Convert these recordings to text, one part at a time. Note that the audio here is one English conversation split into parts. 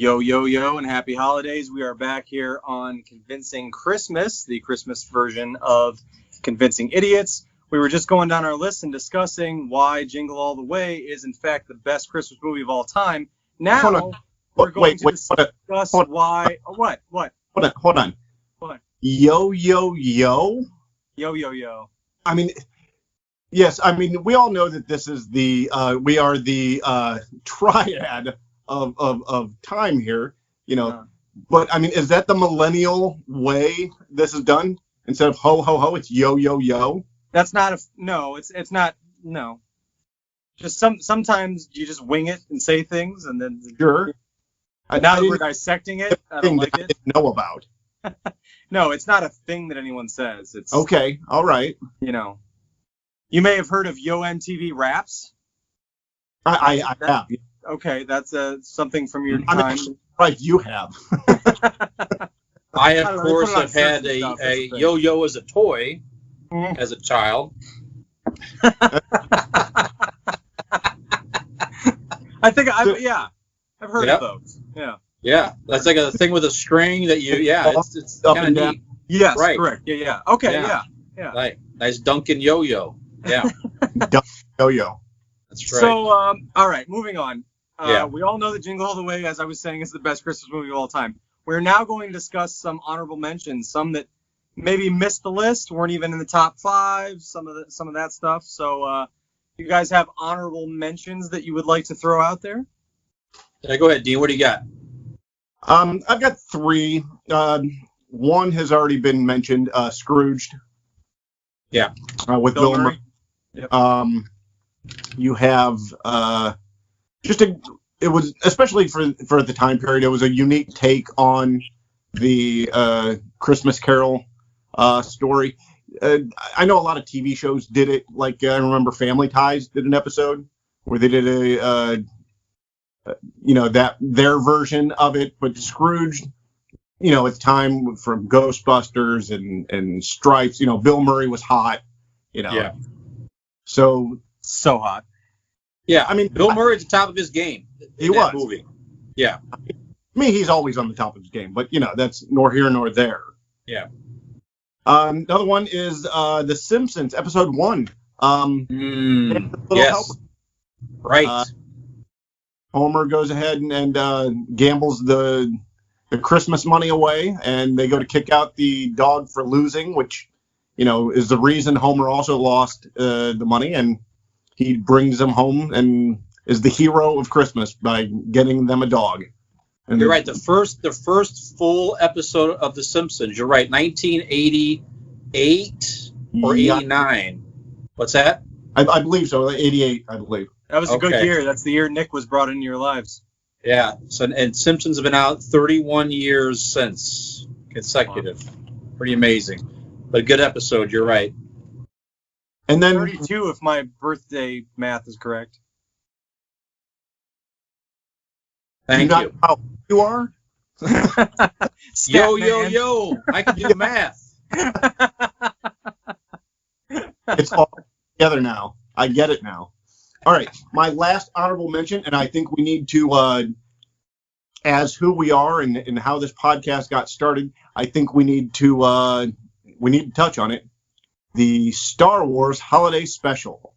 Yo, yo, yo, and happy holidays. We are back here on Convincing Christmas, the Christmas version of Convincing Idiots. We were just going down our list and discussing why Jingle All the Way is, in fact, the best Christmas movie of all time. Now, we're going to discuss why... What? Hold on. What? Yo, yo, yo? Yo, yo, yo. I mean... Yes, I mean, we all know that this is we are the triad of time here, you know. But I mean, is that the millennial way this is done? Instead of ho ho ho, it's yo yo yo. That's not no. It's not no. Just sometimes you just wing it and say things, and then sure. Now that we're dissecting it, I don't like it. I didn't know about. No, it's not a thing that anyone says. It's okay. All right. You know. You may have heard of Yo MTV Raps. I have. Okay, that's something from your time. I'm right, you have. I, of course, have had a yo-yo as a toy as a child. I think, I've heard of those. Yeah. Yeah, that's like a thing with a string that it's kind of neat. Yes, right. Correct. Yeah. Okay, yeah. Right. Nice Dunkin' yo-yo. Yeah. Yo-yo. That's right. So, all right, moving on. We all know that Jingle All the Way, as I was saying, is the best Christmas movie of all time. We're now going to discuss some honorable mentions, some that maybe missed the list, weren't even in the top 5, some of that stuff. So, you guys have honorable mentions that you would like to throw out there? Yeah, go ahead, Dean. What do you got? I've got 3. One has already been mentioned, Scrooged. Yeah. With Bill Murray. Yep. You have it was, especially for the time period, it was a unique take on the Christmas Carol story. I know a lot of TV shows did it. Like I remember Family Ties did an episode where they did their version of it. But Scrooge, at the time from Ghostbusters and Stripes, Bill Murray was hot. Yeah. So hot. Yeah, I mean, Bill Murray at the top of his game. He was. Movie. Yeah. I mean, he's always on the top of his game, but, that's nor here nor there. Yeah. Another one is The Simpsons, episode 1. Yes. Helper. Right. Homer goes ahead and gambles the Christmas money away, and they go to kick out the dog for losing, which, is the reason Homer also lost the money, and he brings them home and is the hero of Christmas by getting them a dog. And you're right. The first full episode of The Simpsons. You're right. 1988 or 89. What's that? I believe so. 88, I believe. That was a good year. That's the year Nick was brought into your lives. Yeah. So and Simpsons have been out 31 years since consecutive. Wow. Pretty amazing. But a good episode. You're right. And then 32, if my birthday math is correct. Thank you. How you are? Yo. I can do math. It's all together now. I get it now. All right. My last honorable mention, and I think we need to, as who we are and how this podcast got started, I think we need to touch on it. The Star Wars Holiday Special.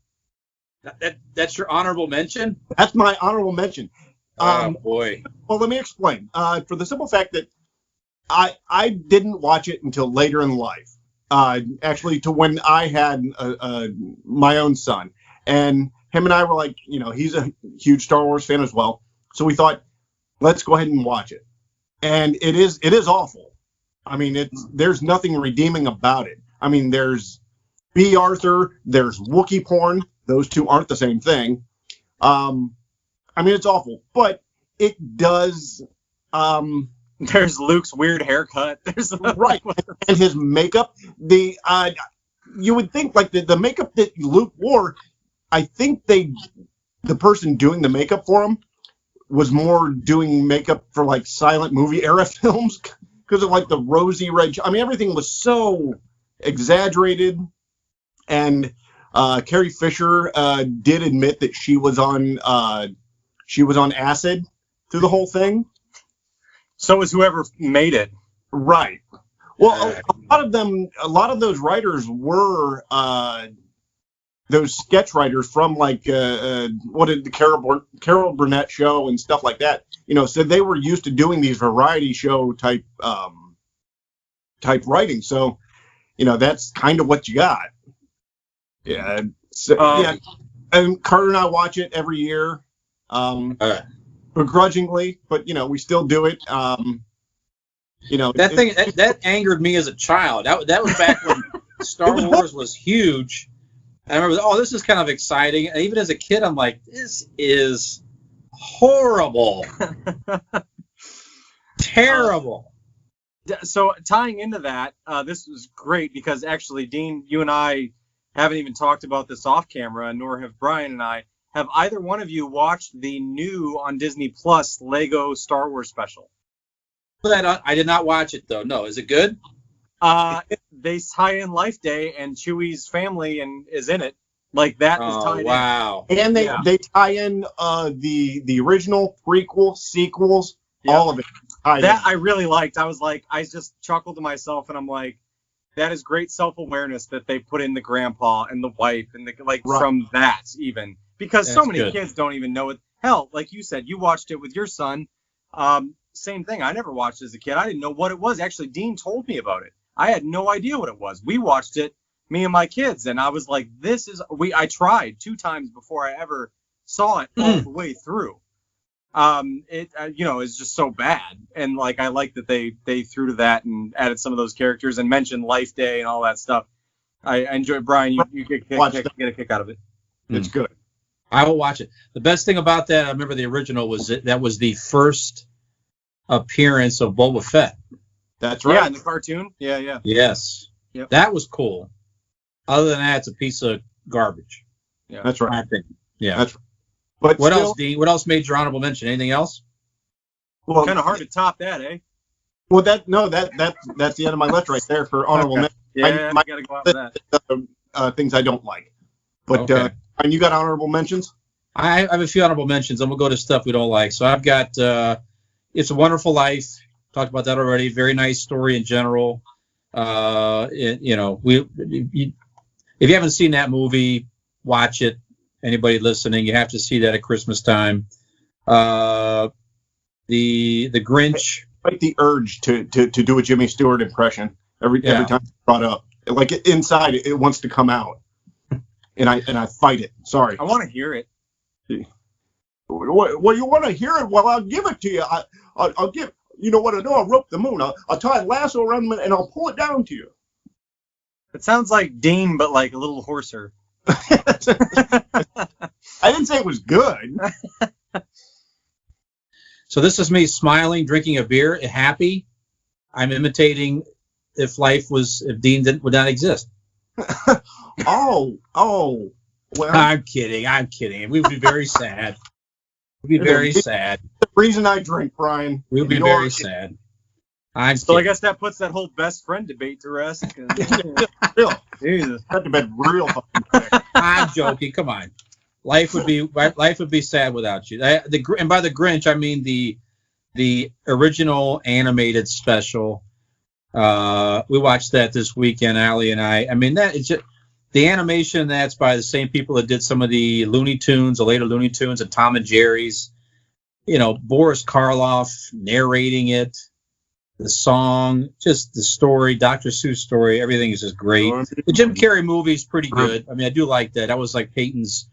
That's your honorable mention? That's my honorable mention. Oh, boy. Well, let me explain. For the simple fact that I didn't watch it until later in life. Actually, to when I had my own son. And him and I were like, he's a huge Star Wars fan as well. So we thought, let's go ahead and watch it. And it is awful. I mean, there's nothing redeeming about it. I mean, there's B. Arthur, there's Wookiee porn. Those two aren't the same thing. I mean, it's awful, but it does. There's Luke's weird haircut. There's right, and his makeup. You would think like the makeup that Luke wore. I think the person doing the makeup for him was more doing makeup for like silent movie era films because of like the rosy red. I mean, everything was so exaggerated. And Carrie Fisher did admit that she was on acid through the whole thing. So is whoever made it. Right. Well, a lot of those writers were those sketch writers from like what did the Carol Burnett show and stuff like that. So they were used to doing these variety show type writing. So that's kind of what you got. Yeah. So, yeah. And Carter and I watch it every year, begrudgingly, but we still do it. That angered me as a child. That was back when Star Wars was huge. And I remember, this is kind of exciting. And even as a kid, I'm like, this is horrible, terrible. So tying into that, this was great because actually, Dean, you and I haven't even talked about this off camera, nor have Brian and I. Have either one of you watched the new on Disney Plus Lego Star Wars special? I did not watch it though. No, is it good? They tie in Life Day and Chewie's family is in it. Like that is tied in. Wow. And they tie in the original, prequel, sequels, all of it. I really liked. I just chuckled to myself and I'm like, that is great self-awareness that they put in the grandpa and the wife and from that even. Because that's so many kids don't even know it. Hell, like you said, you watched it with your son. Same thing. I never watched it as a kid. I didn't know what it was. Actually, Dean told me about it. I had no idea what it was. We watched it, me and my kids, and I was like, I tried 2 times before I ever saw it all the way through. It's just so bad. And like, I like that they threw to that and added some of those characters and mentioned Life Day and all that stuff. I enjoy Brian. You get a kick out of it. It's good. I will watch it. The best thing about that, I remember the original that was the first appearance of Boba Fett. That's right. Yeah, in the cartoon. Yeah. Yes. Yep. That was cool. Other than that, it's a piece of garbage. Yeah, that's right. I think. Yeah. That's right. But what else, Dean? What else made your honorable mention? Anything else? Well, kind of hard to top that, eh? Well, that's the end of my list right there for honorable mention. Yeah, I gotta go out with that. Things I don't like. But and you got honorable mentions? I have a few honorable mentions, and we'll go to stuff we don't like. So I've got It's a Wonderful Life. Talked about that already. Very nice story in general. If you haven't seen that movie, watch it. Anybody listening, you have to see that at Christmas time. The Grinch. Fight the urge to do a Jimmy Stewart impression every time it's brought up. Like inside, it wants to come out, and I fight it. Sorry. I want to hear it. Well, you want to hear it? Well, I'll give it to you. I'll give. You know what I do? I'll rope the moon. I'll tie a lasso around it and I'll pull it down to you. It sounds like Dean, but like a little hoarser. I didn't say it was good. So this is me smiling, drinking a beer, happy. I'm imitating if Dean would not exist. Oh. Well. I'm kidding. We would be very sad. We'd be very sad. The reason I drink, Brian. We would be very sad. I guess that puts that whole best friend debate to rest. Real. Jesus. That would have been real fucking quick. I'm joking. Come on. Life would be sad without you. And by the Grinch, I mean the original animated special. We watched that this weekend, Allie and I. I mean, that is just the animation. That's by the same people that did some of the Looney Tunes, the later Looney Tunes, and Tom and Jerry's. Boris Karloff narrating it. The song, just the story, Dr. Seuss story, everything is just great. The Jim Carrey movie is pretty good. I mean, I do like that. That was like Peyton's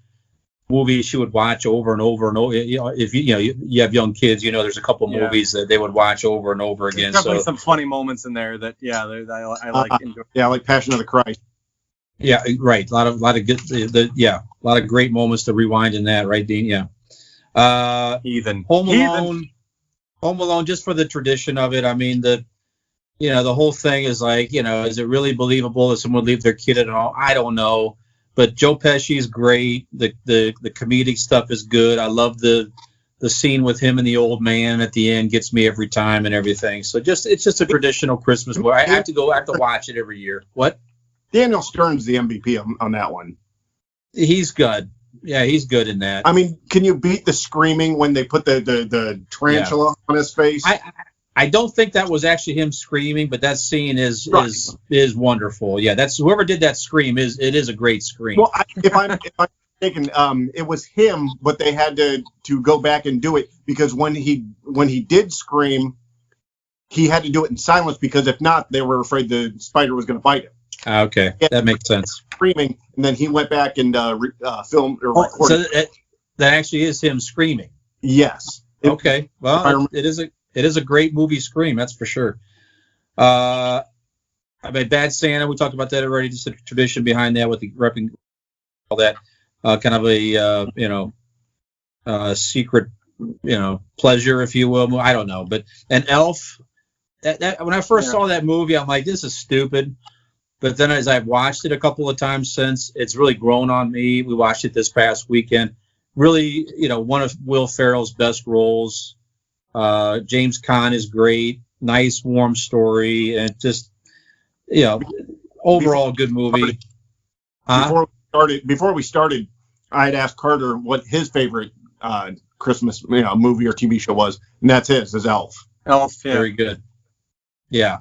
movie she would watch over and over and over. If you have young kids, there's a couple movies that they would watch over and over again. There's definitely some funny moments in there that I like. Yeah, like Passion of the Christ. Yeah, right. A lot of good. A lot of great moments to rewind in that, right, Dean? Yeah. Heathen. Home Alone, just for the tradition of it. I mean, the whole thing is like, is it really believable that someone would leave their kid at all? I don't know. But Joe Pesci's great. The comedic stuff is good. I love the scene with him and the old man at the end, gets me every time and everything. So it's just a traditional Christmas movie. I have to watch it every year. What? Daniel Stern's the MVP on that one. He's good. Yeah, he's good in that. I mean, can you beat the screaming when they put the tarantula on his face? I don't think that was actually him screaming, but that scene is wonderful. Yeah, that's whoever did that scream is a great scream. Well, if I'm mistaken, it was him, but they had to go back and do it because when he did scream, he had to do it in silence because if not, they were afraid the spider was going to bite him. Okay, that makes sense. Screaming, and then he went back and filmed or recorded. So that actually is him screaming. Yes. Okay. Well, it is a great movie scream, that's for sure. I mean, Bad Santa, we talked about that already. Just a tradition behind that with the repping all that kind of a secret pleasure, if you will. I don't know, but an Elf. That when I first saw that movie, I'm like, this is stupid. But then as I've watched it a couple of times since, it's really grown on me. We watched it this past weekend. Really, one of Will Ferrell's best roles. James Caan is great. Nice, warm story, and just overall good movie. Before we started, I had asked Carter what his favorite Christmas movie or TV show was, and that's his Elf. Elf, yeah. Very good. Yeah.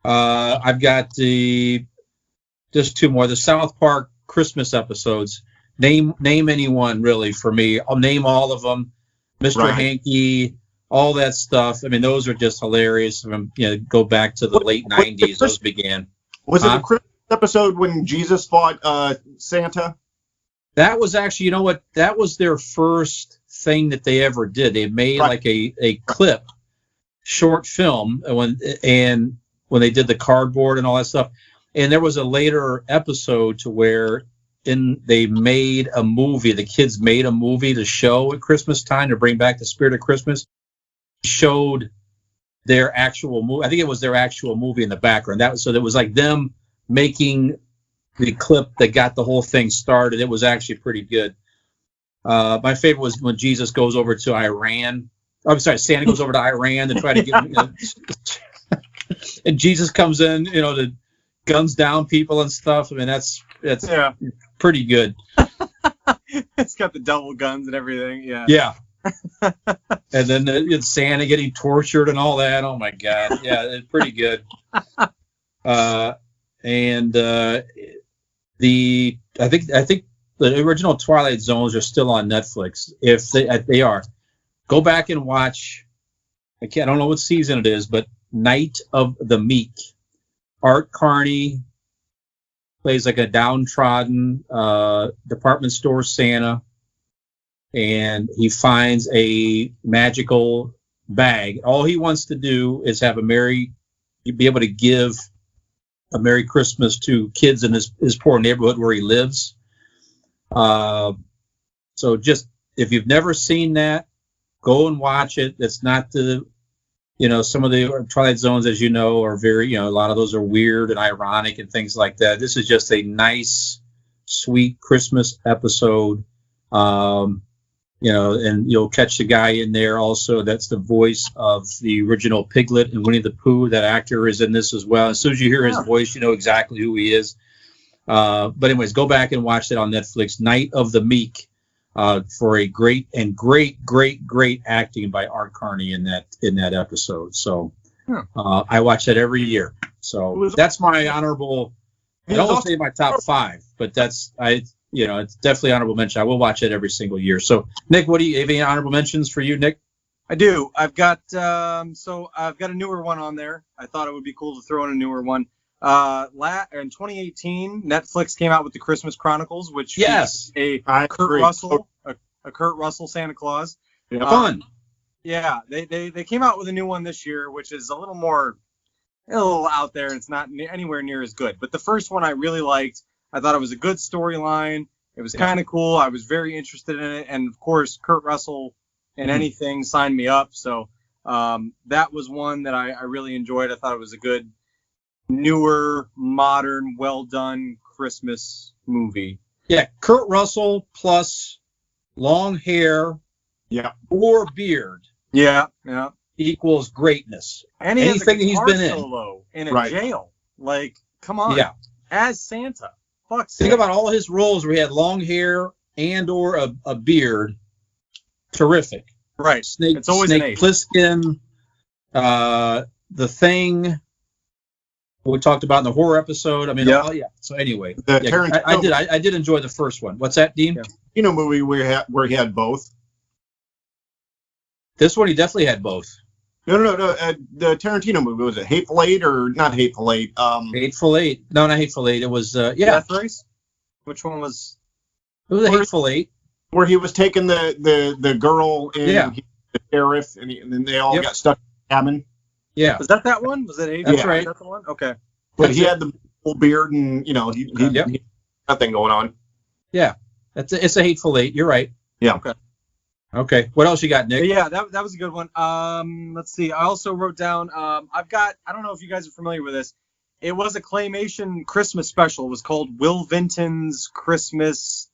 I've got just two more. The South Park Christmas episodes. Name anyone really for me. I'll name all of them. Mr. Hanky, all that stuff. I mean, those are just hilarious. Go back to the late 90s. Those began. Was it a Christmas episode when Jesus fought Santa? That was actually, that was their first thing that they ever did. They made like a clip, short film, when they did the cardboard and all that stuff. And there was a later episode to where they made a movie. The kids made a movie to show at Christmas time to bring back the spirit of Christmas. Showed their actual movie. I think it was their actual movie in the background. That was like them making the clip that got the whole thing started. It was actually pretty good. My favorite was when Jesus goes over to Iran. I'm sorry, Santa goes over to Iran to try to get and Jesus comes in, to guns down people and stuff. I mean, that's pretty good. It's got the double guns and everything. Yeah. Yeah. And then it's Santa getting tortured and all that. Oh my God. Yeah, it's pretty good. I think the original Twilight Zones are still on Netflix. If they are, go back and watch. I don't know what season it is, but Night of the Meek. Art Carney plays like a downtrodden department store Santa, and he finds a magical bag. All he wants to do is be able to give a Merry Christmas to kids in his poor neighborhood where he lives. So just, if you've never seen that, go and watch it. It's not some of the Twilight Zones, as you know, are very, a lot of those are weird and ironic and things like that. This is just a nice, sweet Christmas episode. And you'll catch the guy in there also. That's the voice of the original Piglet and Winnie the Pooh. That actor is in this as well. As soon as you hear his voice, you know exactly who he is. But anyways, go back and watch it on Netflix. Night of the Meek, for a great acting by Art Carney in that episode. So I watch that every year. So that's my honorable. I don't say my top 5, but it's definitely honorable mention. I will watch it every single year. So Nick, what do you have any honorable mentions for you, Nick? I do. I've got I've got a newer one on there. I thought it would be cool to throw in a newer one. In 2018, Netflix came out with the Christmas Chronicles, which is a Kurt Russell Santa Claus. Yeah. Fun. Yeah, they came out with a new one this year, which is a little out there, and it's not anywhere near as good. But the first one I really liked. I thought it was a good storyline. It was kind of cool. I was very interested in it, and of course, Kurt Russell in anything signed me up. So that was one that I really enjoyed. I thought it was a good, newer, modern, well done Christmas movie. Yeah, Kurt Russell plus long hair, or beard, equals greatness. And he anything has a he's been solo in a jail. Like, come on, as Santa. Think about all his roles where he had long hair and or a beard. Terrific. Right. Snake it's always an ace. Plissken. The Thing, we talked about in the horror episode. I mean, Yeah. oh, yeah. So anyway, The yeah, Tarantino I did enjoy the first one. What's that, Dean? Yeah. movie where he had both. This one, he definitely had both. No. The Tarantino movie, was it Hateful Eight or not Hateful Eight? Hateful Eight. No, not Hateful Eight. It was Death Race. Which one was? It was a Hateful Eight. Where he was taking the girl and Yeah. the sheriff, and then they all Yep. got stuck in the cabin. Yeah, Was that one? Was it? That's Was right. that the one? Okay. But he had the full beard, and he Yep. he had nothing going on. yeah. It's a Hateful Eight. You're right. Yeah. Okay. Okay. What else you got, Nick? But yeah, that was a good one. Let's see. I also wrote down. I don't know if you guys are familiar with this. It was a claymation Christmas special. It was called Will Vinton's Christmas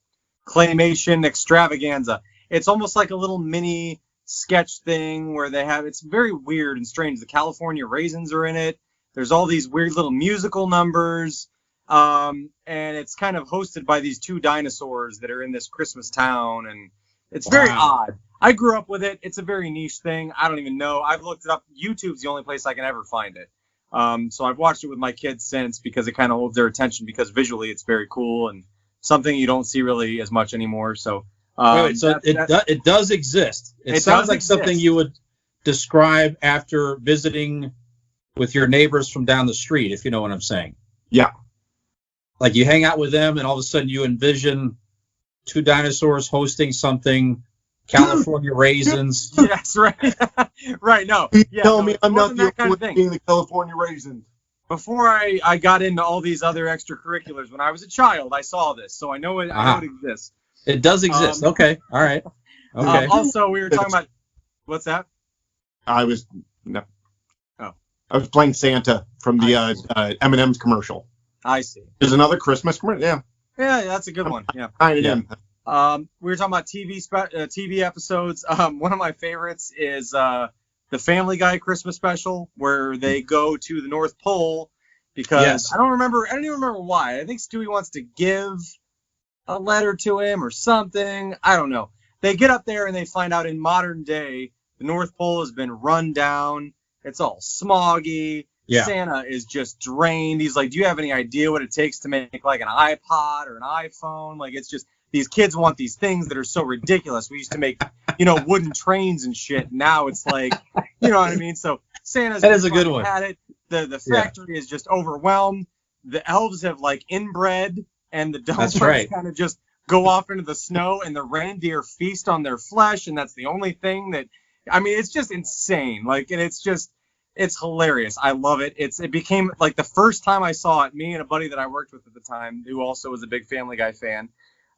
Claymation Extravaganza. It's almost like a little mini sketch thing where it's very weird and strange. The California Raisins are in it. There's all these weird little musical numbers. And it's kind of hosted by these two dinosaurs that are in this Christmas town, and it's very odd. I grew up with it. It's a very niche thing. I don't even know. I've looked it up. YouTube's the only place I can ever find it. So I've watched it with my kids since because it kind of holds their attention because visually it's very cool and something you don't see really as much anymore. So, Wait, so it does exist. It sounds like something you would describe after visiting with your neighbors from down the street, if you know what I'm saying. Yeah. Like you hang out with them and all of a sudden you envision two dinosaurs hosting something, California Raisins. Yes, right. Right, no. Yeah, Tell no, me it I'm not wasn't the that kind only of one thing. being the California Raisins. Before I got into all these other extracurriculars, when I was a child, I saw this, so I know it exists. It does exist. Okay. All right. Okay. Also, we were talking about what's that? I was playing Santa from the M&M's commercial. I see. There's another Christmas commercial. Yeah, Yeah, that's a good one. Yeah. tying it in. We were talking about TV episodes. One of my favorites is the Family Guy Christmas special, where they go to the North Pole because I don't even remember why. I think Stewie wants to give a letter to him or something. I don't know. They get up there and they find out in modern day the North Pole has been run down. It's all smoggy. Yeah. Santa is just drained. He's like, do you have any idea what it takes to make like an iPod or an iPhone? Like, it's just, these kids want these things that are so ridiculous. We used to make, wooden trains and shit. Now it's like, you know what I mean? So Santa's That is a good one. had it. The factory is just overwhelmed. The elves have like inbred, and the donkeys kind of just go off into the snow, and the reindeer feast on their flesh, and that's the only thing that, I mean, it's just insane. Like, and it's hilarious. I love it. It became like the first time I saw it, me and a buddy that I worked with at the time, who also was a big Family Guy fan,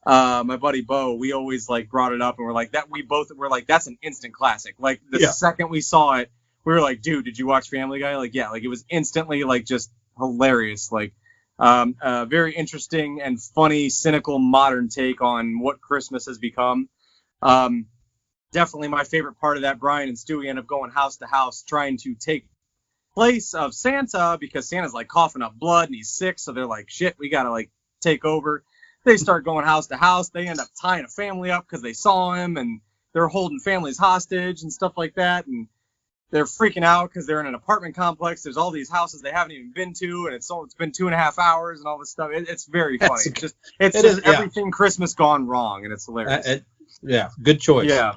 my buddy Bo, we always like brought it up and we're like that's an instant classic. Like the second we saw it, we were like, dude, did you watch Family Guy? Like, yeah, like it was instantly like just hilarious. Like, very interesting and funny, cynical, modern take on what Christmas has become. Definitely my favorite part of that, Brian and Stewie end up going house to house trying to take place of Santa because Santa's like coughing up blood and he's sick. So they're like, shit, we got to like take over. They start going house to house. They end up tying a family up because they saw him and they're holding families hostage and stuff like that. And they're freaking out because they're in an apartment complex. There's all these houses they haven't even been to. And it's been 2.5 hours and all this stuff. It's very funny. It's just everything Christmas gone wrong. And it's hilarious. Good choice. Yeah.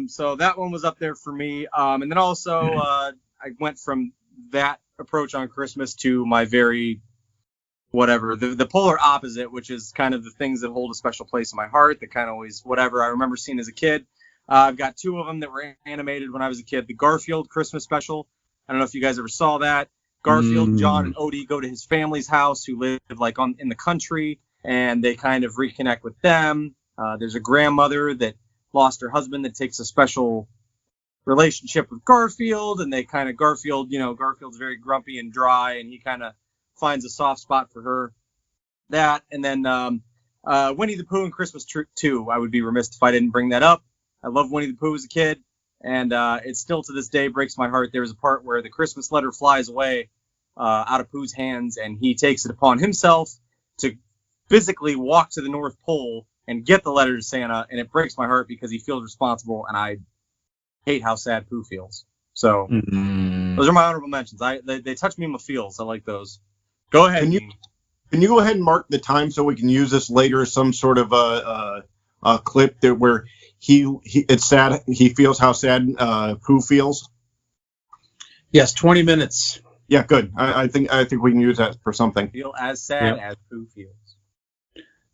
So that one was up there for me. And then also I went from that approach on Christmas to my very the polar opposite, which is kind of the things that hold a special place in my heart, that kind of always whatever I remember seeing as a kid. I've got two of them that were animated when I was a kid. The Garfield Christmas special. I don't know if you guys ever saw that. Garfield, John, and Odie go to his family's house who live like in the country, and they kind of reconnect with them. There's a grandmother that lost her husband that takes a special relationship with Garfield, and they kind of Garfield's very grumpy and dry, and he kind of finds a soft spot for her. That, and then Winnie the Pooh and Christmas 2. I would be remiss if I didn't bring that up. I loved Winnie the Pooh as a kid, and it still to this day breaks my heart. There's a part where the Christmas letter flies away out of Pooh's hands, and he takes it upon himself to physically walk to the North Pole and get the letter to Santa, and it breaks my heart because he feels responsible, and I hate how sad Pooh feels. So those are my honorable mentions. They touch me in my feels. I like those. Go ahead. Can you go ahead and mark the time so we can use this later as some sort of a clip that where it's sad, he feels how sad Pooh feels? Yes, 20 minutes. Yeah, good. I think we can use that for something. Feel as sad as Pooh feels.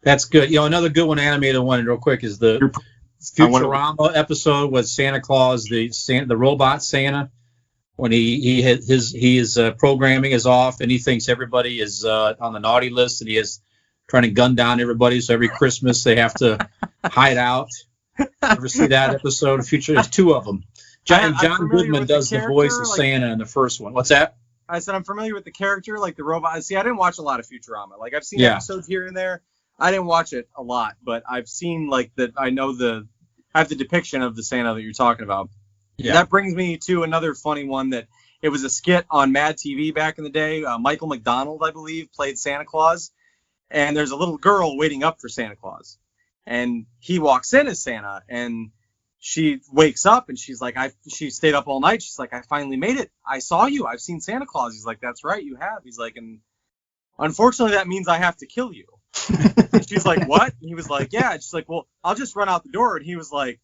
That's good. Another good one, animated one, real quick, is the Futurama episode with Santa Claus, the robot Santa, when his programming is off and he thinks everybody is on the naughty list and he is trying to gun down everybody. So every Christmas they have to hide out. Ever see that episode? There's two of them. John Goodman does the voice of Santa in the first one. What's that? I said I'm familiar with the character, like the robot. See, I didn't watch a lot of Futurama. Like I've seen episodes here and there. I didn't watch it a lot, but I've seen like that. I know I have the depiction of the Santa that you're talking about. Yeah. That brings me to another funny one that it was a skit on Mad TV back in the day. Michael McDonald, I believe, played Santa Claus, and there's a little girl waiting up for Santa Claus, and he walks in as Santa, and she wakes up and she's like, she stayed up all night. She's like, I finally made it. I saw you. I've seen Santa Claus. He's like, that's right, you have. He's like, and unfortunately that means I have to kill you. And she's like, what? And he was like, yeah. And she's like, well, I'll just run out the door. And he was like,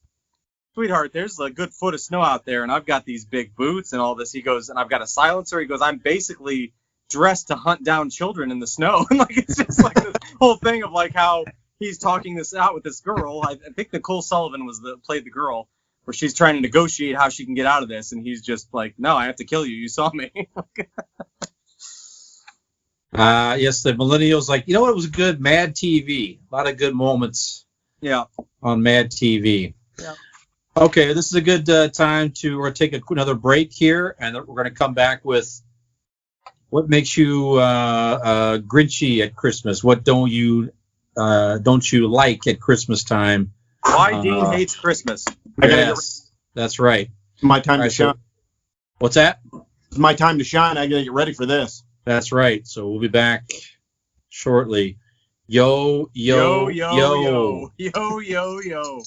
sweetheart, there's a good foot of snow out there, and I've got these big boots and all this. He goes, and I've got a silencer. He goes, I'm basically dressed to hunt down children in the snow. And like it's just like this whole thing of like how he's talking this out with this girl. I think Nicole Sullivan played the girl, where she's trying to negotiate how she can get out of this, and he's just like, no, I have to kill you. You saw me. Yes, the millennials like, what was good? Mad TV. A lot of good moments. Yeah. On Mad TV. Yeah. Okay, this is a good time to take another break here, and we're going to come back with what makes you grinchy at Christmas. What don't you like at Christmas time? Why Dean hates Christmas. Yes, that's right. It's my time to shine. What's that? It's my time to shine. I got to get ready for this. That's right. So we'll be back shortly. Yo, yo, yo. Yo, yo, yo.